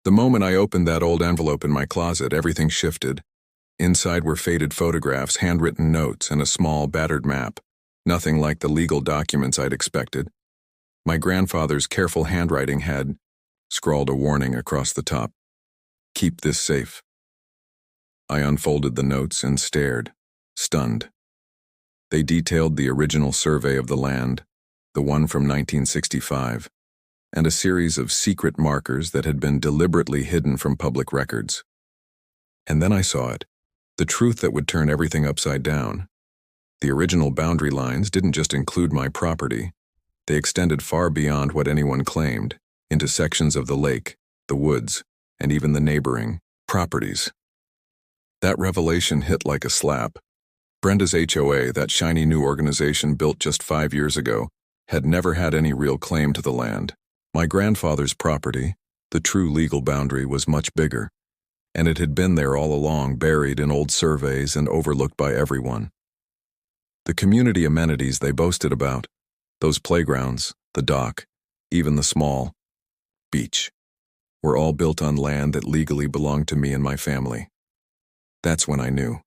The moment I opened that old envelope in my closet, everything shifted. Inside were faded photographs, handwritten notes, and a small, battered map. Nothing like the legal documents I'd expected. My grandfather's careful handwriting had scrawled a warning across the top. "Keep this safe." I unfolded the notes and stared, stunned. They detailed the original survey of the land, the one from 1965, and a series of secret markers that had been deliberately hidden from public records. And then I saw it, the truth that would turn everything upside down. The original boundary lines didn't just include my property. They extended far beyond what anyone claimed, into sections of the lake, the woods, and even the neighboring properties. That revelation hit like a slap. Brenda's HOA, that shiny new organization built just 5 years ago, had never had any real claim to the land. My grandfather's property, the true legal boundary, was much bigger, and it had been there all along, buried in old surveys and overlooked by everyone. The community amenities they boasted about, those playgrounds, the dock, even the small beach, were all built on land that legally belonged to me and my family. That's when I knew.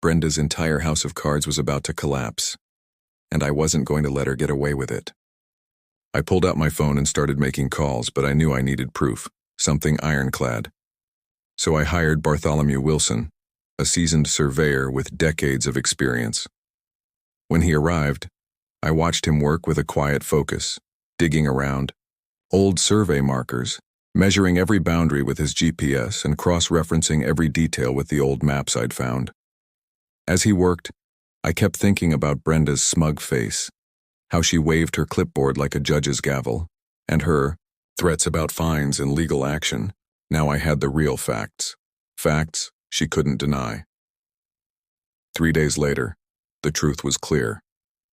Brenda's entire house of cards was about to collapse, and I wasn't going to let her get away with it. I pulled out my phone and started making calls, but I knew I needed proof, something ironclad. So I hired Bartholomew Wilson, a seasoned surveyor with decades of experience. When he arrived, I watched him work with a quiet focus, digging around old survey markers, measuring every boundary with his GPS and cross-referencing every detail with the old maps I'd found. As he worked, I kept thinking about Brenda's smug face, how she waved her clipboard like a judge's gavel, and her threats about fines and legal action. Now I had the real facts. Facts she couldn't deny. 3 days later, the truth was clear.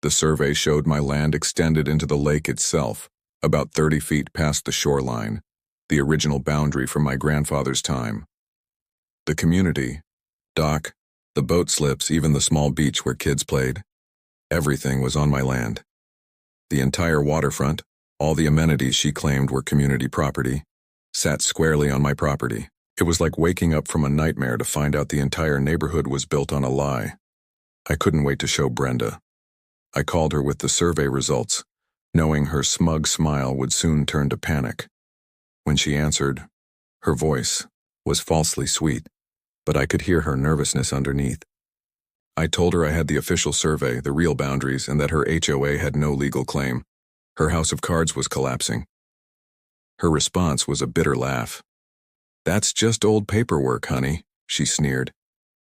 The survey showed my land extended into the lake itself, about 30 feet past the shoreline, the original boundary from my grandfather's time. The community, dock, the boat slips, even the small beach where kids played, everything was on my land. The entire waterfront, all the amenities she claimed were community property, sat squarely on my property. It was like waking up from a nightmare to find out the entire neighborhood was built on a lie. I couldn't wait to show Brenda. I called her with the survey results, knowing her smug smile would soon turn to panic. When she answered, her voice was falsely sweet, but I could hear her nervousness underneath. I told her I had the official survey, the real boundaries, and that her HOA had no legal claim. Her house of cards was collapsing. Her response was a bitter laugh. "That's just old paperwork, honey," she sneered.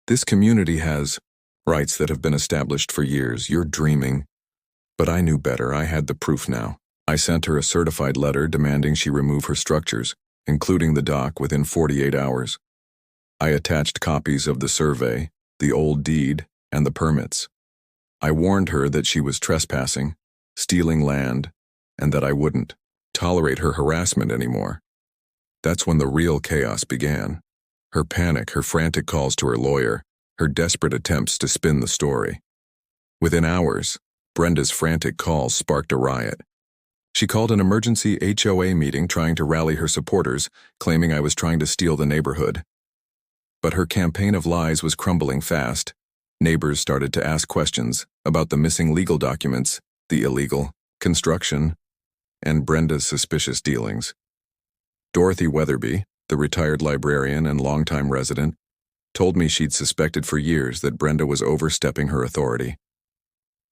"This community has rights that have been established for years. You're dreaming." But I knew better. I had the proof now. I sent her a certified letter demanding she remove her structures, including the dock, within 48 hours. I attached copies of the survey, the old deed, and the permits. I warned her that she was trespassing, stealing land, and that I wouldn't tolerate her harassment anymore. That's when the real chaos began. Her panic, her frantic calls to her lawyer, her desperate attempts to spin the story. Within hours, Brenda's frantic calls sparked a riot. She called an emergency HOA meeting trying to rally her supporters, claiming I was trying to steal the neighborhood. But her campaign of lies was crumbling fast. Neighbors started to ask questions about the missing legal documents, the illegal construction, and Brenda's suspicious dealings. Dorothy Weatherby, the retired librarian and longtime resident, told me she'd suspected for years that Brenda was overstepping her authority.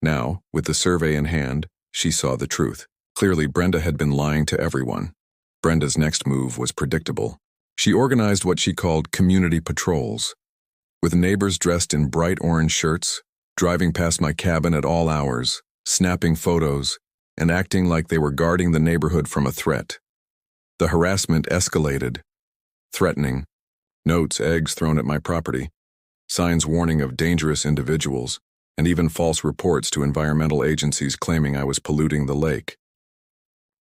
Now, with the survey in hand, she saw the truth. Clearly, Brenda had been lying to everyone. Brenda's next move was predictable. She organized what she called community patrols, with neighbors dressed in bright orange shirts, driving past my cabin at all hours, snapping photos, and acting like they were guarding the neighborhood from a threat. The harassment escalated. Threatening, notes, eggs thrown at my property, signs warning of dangerous individuals, and even false reports to environmental agencies claiming I was polluting the lake.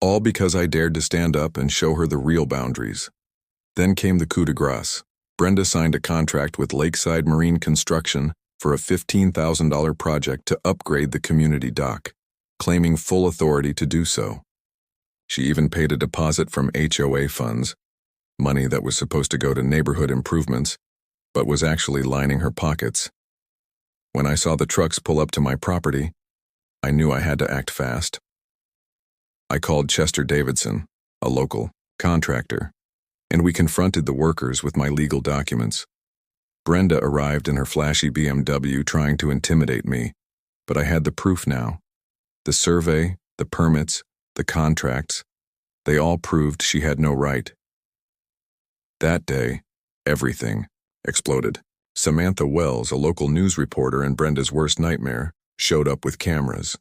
All because I dared to stand up and show her the real boundaries. Then came the coup de grace. Brenda signed a contract with Lakeside Marine Construction for a $15,000 project to upgrade the community dock, claiming full authority to do so. She even paid a deposit from HOA funds, money that was supposed to go to neighborhood improvements, but was actually lining her pockets. When I saw the trucks pull up to my property, I knew I had to act fast. I called Chester Davidson, a local contractor, and we confronted the workers with my legal documents. Brenda arrived in her flashy BMW trying to intimidate me, but I had the proof now. The survey, the permits, the contracts, they all proved she had no right. That day, everything exploded. Samantha Wells, a local news reporter and Brenda's worst nightmare, showed up with cameras.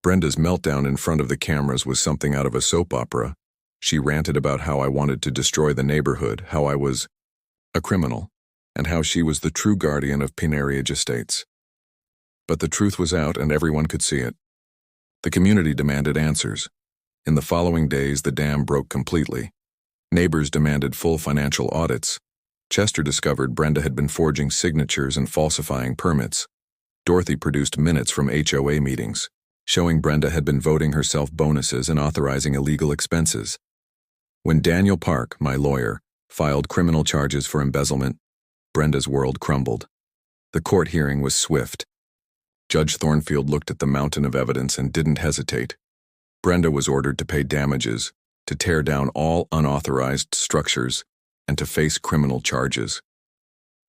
Brenda's meltdown in front of the cameras was something out of a soap opera. She ranted about how I wanted to destroy the neighborhood, how I was a criminal, and how she was the true guardian of Pineridge Estates. But the truth was out and everyone could see it. The community demanded answers. In the following days, the dam broke completely. Neighbors demanded full financial audits. Chester discovered Brenda had been forging signatures and falsifying permits. Dorothy produced minutes from HOA meetings, showing Brenda had been voting herself bonuses and authorizing illegal expenses. When Daniel Park, my lawyer, filed criminal charges for embezzlement, Brenda's world crumbled. The court hearing was swift. Judge Thornfield looked at the mountain of evidence and didn't hesitate. Brenda was ordered to pay damages, to tear down all unauthorized structures, and to face criminal charges.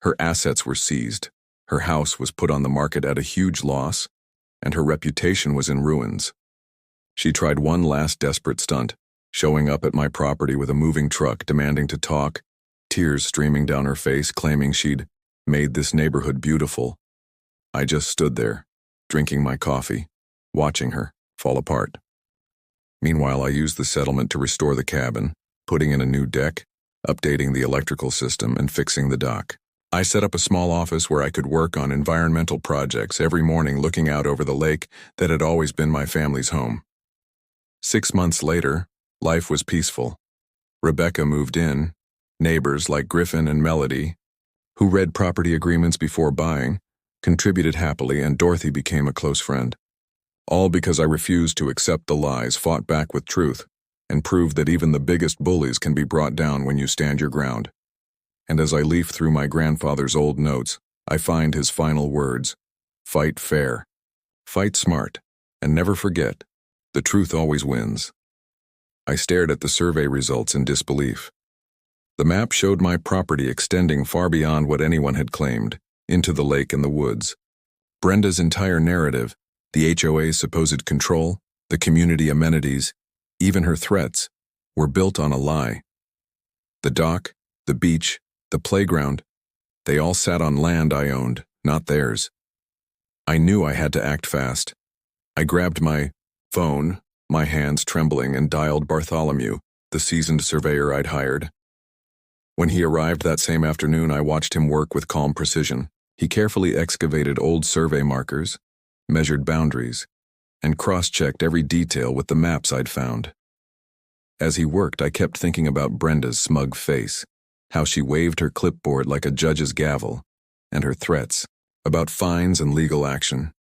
Her assets were seized, her house was put on the market at a huge loss, and her reputation was in ruins. She tried one last desperate stunt, showing up at my property with a moving truck demanding to talk, tears streaming down her face claiming she'd made this neighborhood beautiful. I just stood there, drinking my coffee, watching her fall apart. Meanwhile, I used the settlement to restore the cabin, putting in a new deck, updating the electrical system, and fixing the dock. I set up a small office where I could work on environmental projects every morning, looking out over the lake that had always been my family's home. 6 months later, life was peaceful. Rebecca moved in. Neighbors like Griffin and Melody, who read property agreements before buying, contributed happily, and Dorothy became a close friend. All because I refused to accept the lies, fought back with truth, and proved that even the biggest bullies can be brought down when you stand your ground. And as I leaf through my grandfather's old notes, I find his final words: fight fair, fight smart, and never forget, the truth always wins. I stared at the survey results in disbelief. The map showed my property extending far beyond what anyone had claimed, into the lake and the woods. Brenda's entire narrative, the HOA's supposed control, the community amenities, even her threats, were built on a lie. The dock, the beach, the playground, they all sat on land I owned, not theirs. I knew I had to act fast. I grabbed my phone, my hands trembling, and dialed Bartholomew, the seasoned surveyor I'd hired. When he arrived that same afternoon, I watched him work with calm precision. He carefully excavated old survey markers, measured boundaries, and cross-checked every detail with the maps I'd found. As he worked, I kept thinking about Brenda's smug face, how she waved her clipboard like a judge's gavel, and her threats about fines and legal action.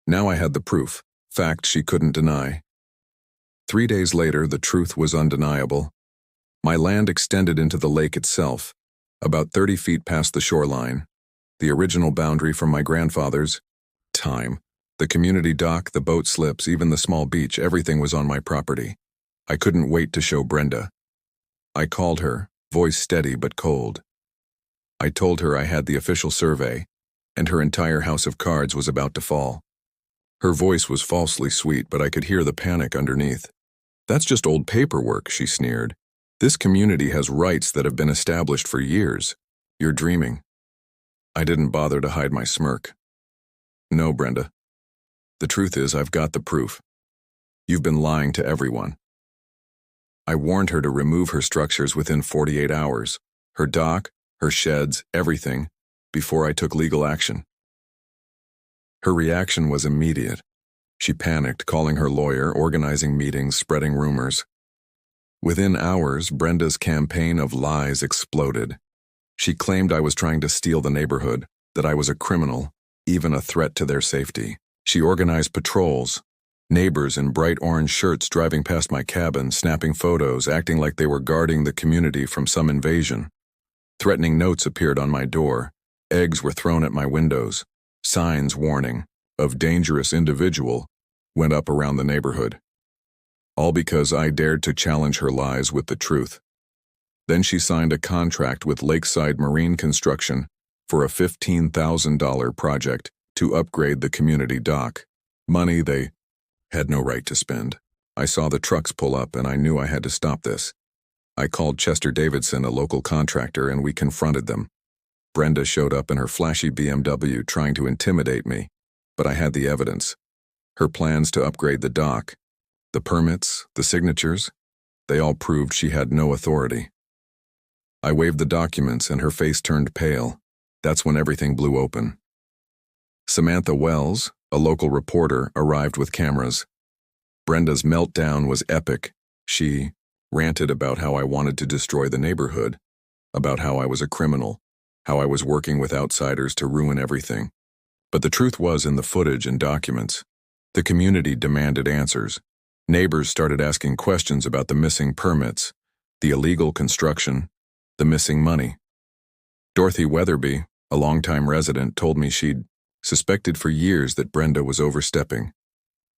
Now I had the proof, fact she couldn't deny. 3 days later, the truth was undeniable. My land extended into the lake itself, about 30 feet past the shoreline, the original boundary from my grandfather's time. The community dock, the boat slips, even the small beach, everything was on my property. I couldn't wait to show Brenda. I called her, voice steady but cold. I told her I had the official survey, and her entire house of cards was about to fall. Her voice was falsely sweet, but I could hear the panic underneath. "That's just old paperwork," she sneered. "This community has rights that have been established for years. You're dreaming." I didn't bother to hide my smirk. "No, Brenda. The truth is, I've got the proof. You've been lying to everyone." I warned her to remove her structures within 48 hours, her dock, her sheds, everything, before I took legal action. Her reaction was immediate. She panicked, calling her lawyer, organizing meetings, spreading rumors. Within hours, Brenda's campaign of lies exploded. She claimed I was trying to steal the neighborhood, that I was a criminal, even a threat to their safety. She organized patrols, Neighbors in bright orange shirts driving past my cabin, snapping photos, acting like they were guarding the community from some invasion. Threatening notes appeared on my door. Eggs were thrown at my windows. Signs warning of dangerous individual went up around the neighborhood. All because I dared to challenge her lies with the truth. Then she signed a contract with Lakeside Marine Construction for a $15,000 project to upgrade the community dock. Money they had no right to spend. I saw the trucks pull up and I knew I had to stop this. I called Chester Davidson, a local contractor, and we confronted them. Brenda showed up in her flashy BMW trying to intimidate me, but I had the evidence. Her plans to upgrade the dock, the permits, the signatures, they all proved she had no authority. I waved the documents and her face turned pale. That's when everything blew open. Samantha Wells, a local reporter, arrived with cameras. Brenda's meltdown was epic. She ranted about how I wanted to destroy the neighborhood, about how I was a criminal, how I was working with outsiders to ruin everything. But the truth was in the footage and documents. The community demanded answers. Neighbors started asking questions about the missing permits, the illegal construction, the missing money. Dorothy Weatherby, a longtime resident, told me she'd suspected for years that Brenda was overstepping.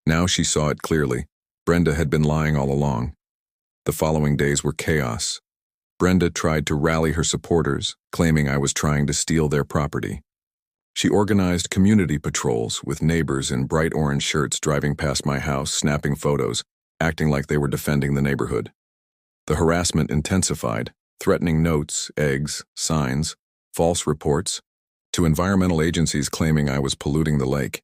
Now she saw it clearly. Brenda had been lying all along. The following days were chaos. Brenda tried to rally her supporters, claiming I was trying to steal their property. She organized community patrols with neighbors in bright orange shirts driving past my house, snapping photos, acting like they were defending the neighborhood. The harassment intensified, threatening notes, eggs, signs, false reports, to environmental agencies claiming I was polluting the lake,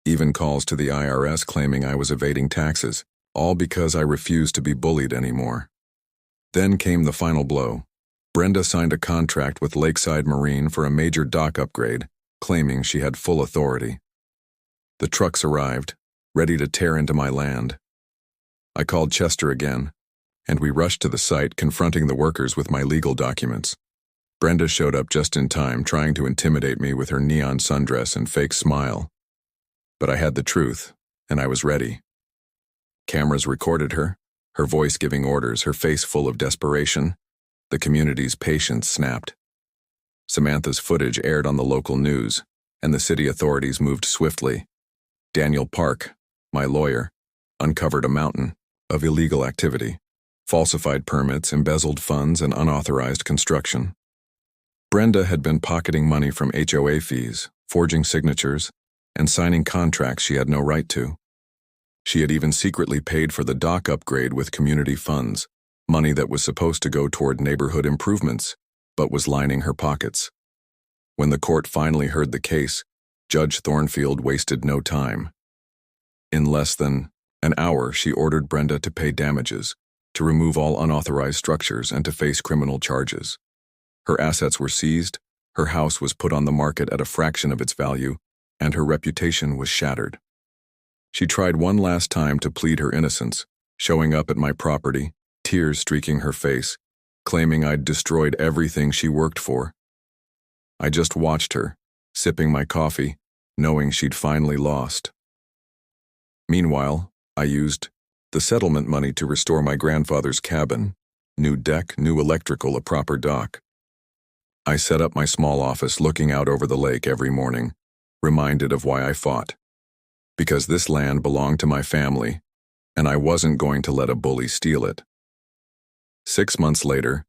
even calls to the IRS claiming I was evading taxes, all because I refused to be bullied anymore. Then came the final blow. Brenda signed a contract with Lakeside Marine for a major dock upgrade, claiming she had full authority. The trucks arrived, ready to tear into my land. I called Chester again, and we rushed to the site, confronting the workers with my legal documents. Brenda showed up just in time, trying to intimidate me with her neon sundress and fake smile. But I had the truth, and I was ready. Cameras recorded her, her voice giving orders, her face full of desperation. The community's patience snapped. Samantha's footage aired on the local news, and the city authorities moved swiftly. Daniel Park, my lawyer, uncovered a mountain of illegal activity, falsified permits, embezzled funds, and unauthorized construction. Brenda had been pocketing money from HOA fees, forging signatures, and signing contracts she had no right to. She had even secretly paid for the dock upgrade with community funds, money that was supposed to go toward neighborhood improvements, but was lining her pockets. When the court finally heard the case, Judge Thornfield wasted no time. In less than an hour, she ordered Brenda to pay damages, to remove all unauthorized structures, and to face criminal charges. Her assets were seized, her house was put on the market at a fraction of its value, and her reputation was shattered. She tried one last time to plead her innocence, showing up at my property, tears streaking her face, claiming I'd destroyed everything she worked for. I just watched her, sipping my coffee, knowing she'd finally lost. Meanwhile, I used the settlement money to restore my grandfather's cabin, new deck, new electrical, a proper dock. I set up my small office looking out over the lake every morning, reminded of why I fought. Because this land belonged to my family, and I wasn't going to let a bully steal it. 6 months later,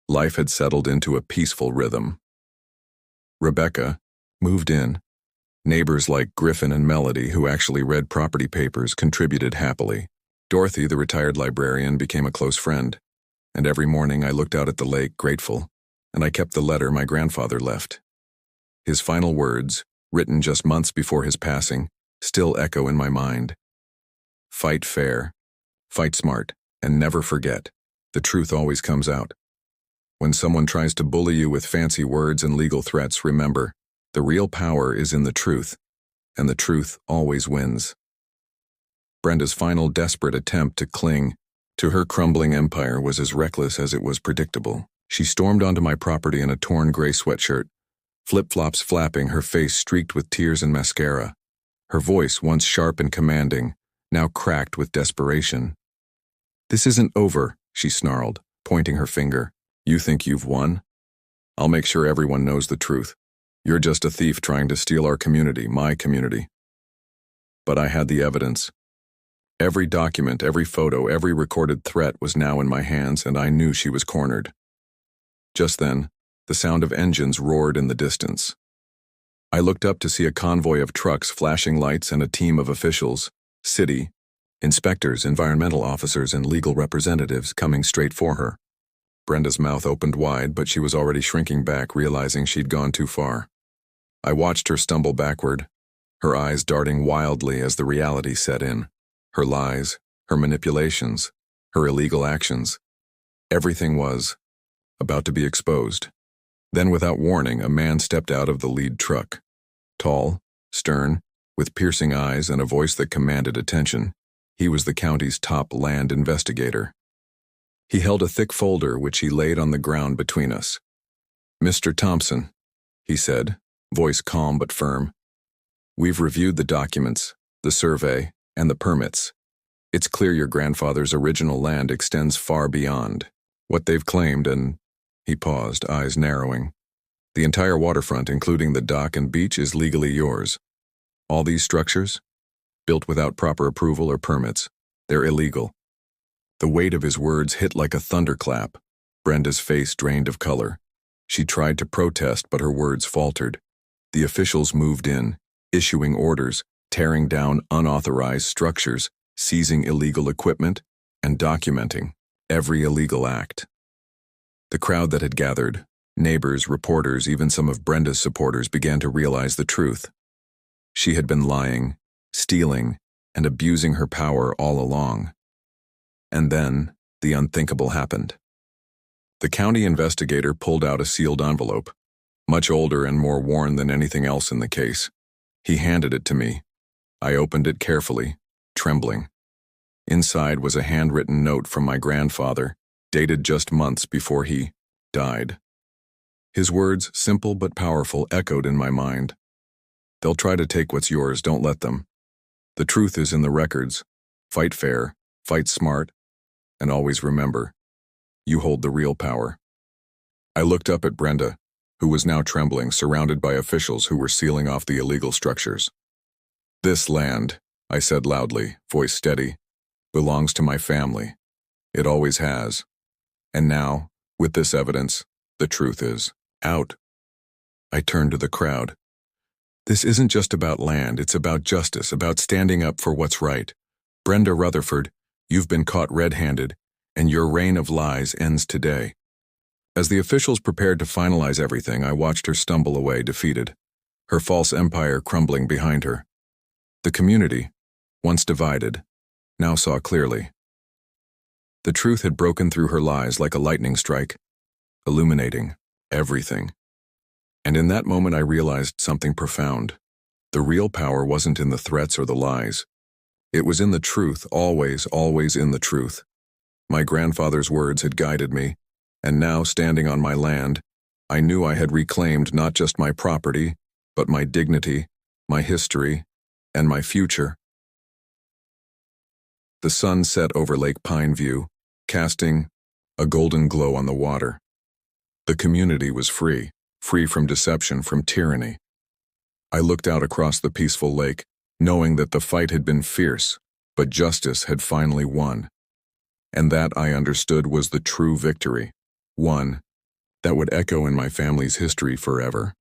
life had settled into a peaceful rhythm. Rebecca moved in. Neighbors like Griffin and Melody, who actually read property papers, contributed happily. Dorothy, the retired librarian, became a close friend, and every morning I looked out at the lake grateful, and I kept the letter my grandfather left. His final words, written just months before his passing, still echo in my mind. Fight fair, fight smart, and never forget, the truth always comes out. When someone tries to bully you with fancy words and legal threats, remember, the real power is in the truth, and the truth always wins. Brenda's final desperate attempt to cling to her crumbling empire was as reckless as it was predictable. She stormed onto my property in a torn gray sweatshirt, flip-flops flapping, her face streaked with tears and mascara. Her voice, once sharp and commanding, now cracked with desperation. "This isn't over," she snarled, pointing her finger. "You think you've won? I'll make sure everyone knows the truth. You're just a thief trying to steal our community, my community." But I had the evidence. Every document, every photo, every recorded threat was now in my hands, and I knew she was cornered. Just then, the sound of engines roared in the distance. I looked up to see a convoy of trucks, flashing lights, and a team of officials, city, inspectors, environmental officers, and legal representatives coming straight for her. Brenda's mouth opened wide, but she was already shrinking back, realizing she'd gone too far. I watched her stumble backward, her eyes darting wildly as the reality set in. Her lies, her manipulations, her illegal actions. Everything was about to be exposed. Then, without warning, a man stepped out of the lead truck. Tall, stern, with piercing eyes and a voice that commanded attention. He was the county's top land investigator. He held a thick folder which he laid on the ground between us. "Mr. Thompson," he said, voice calm but firm, "we've reviewed the documents, the survey, and the permits. It's clear your grandfather's original land extends far beyond what they've claimed, and—" He paused, eyes narrowing. "The entire waterfront, including the dock and beach, is legally yours. All these structures, built without proper approval or permits, they're illegal." The weight of his words hit like a thunderclap. Brenda's face drained of color. She tried to protest, but her words faltered. The officials moved in, issuing orders, tearing down unauthorized structures, seizing illegal equipment, and documenting every illegal act. The crowd that had gathered, neighbors, reporters, even some of Brenda's supporters, began to realize the truth. She had been lying, stealing, and abusing her power all along. And then, the unthinkable happened. The county investigator pulled out a sealed envelope, much older and more worn than anything else in the case. He handed it to me. I opened it carefully, trembling. Inside was a handwritten note from my grandfather, dated just months before he died. His words, simple but powerful, echoed in my mind. "They'll try to take what's yours, don't let them. The truth is in the records. Fight fair, fight smart, and always remember, you hold the real power." I looked up at Brenda, who was now trembling, surrounded by officials who were sealing off the illegal structures. "This land," I said loudly, voice steady, "belongs to my family. It always has. And now, with this evidence, the truth is out." I turned to the crowd. "This isn't just about land, it's about justice, about standing up for what's right. Brenda Rutherford, you've been caught red-handed, and your reign of lies ends today." As the officials prepared to finalize everything, I watched her stumble away, defeated, her false empire crumbling behind her. The community, once divided, now saw clearly. The truth had broken through her lies like a lightning strike, illuminating everything. And in that moment I realized something profound. The real power wasn't in the threats or the lies. It was in the truth, always, always in the truth. My grandfather's words had guided me, and now, standing on my land, I knew I had reclaimed not just my property, but my dignity, my history, and my future. The sun set over Lake Pineview, casting a golden glow on the water. The community was free, free from deception, from tyranny. I looked out across the peaceful lake, knowing that the fight had been fierce, but justice had finally won. And that, I understood, was the true victory, one that would echo in my family's history forever.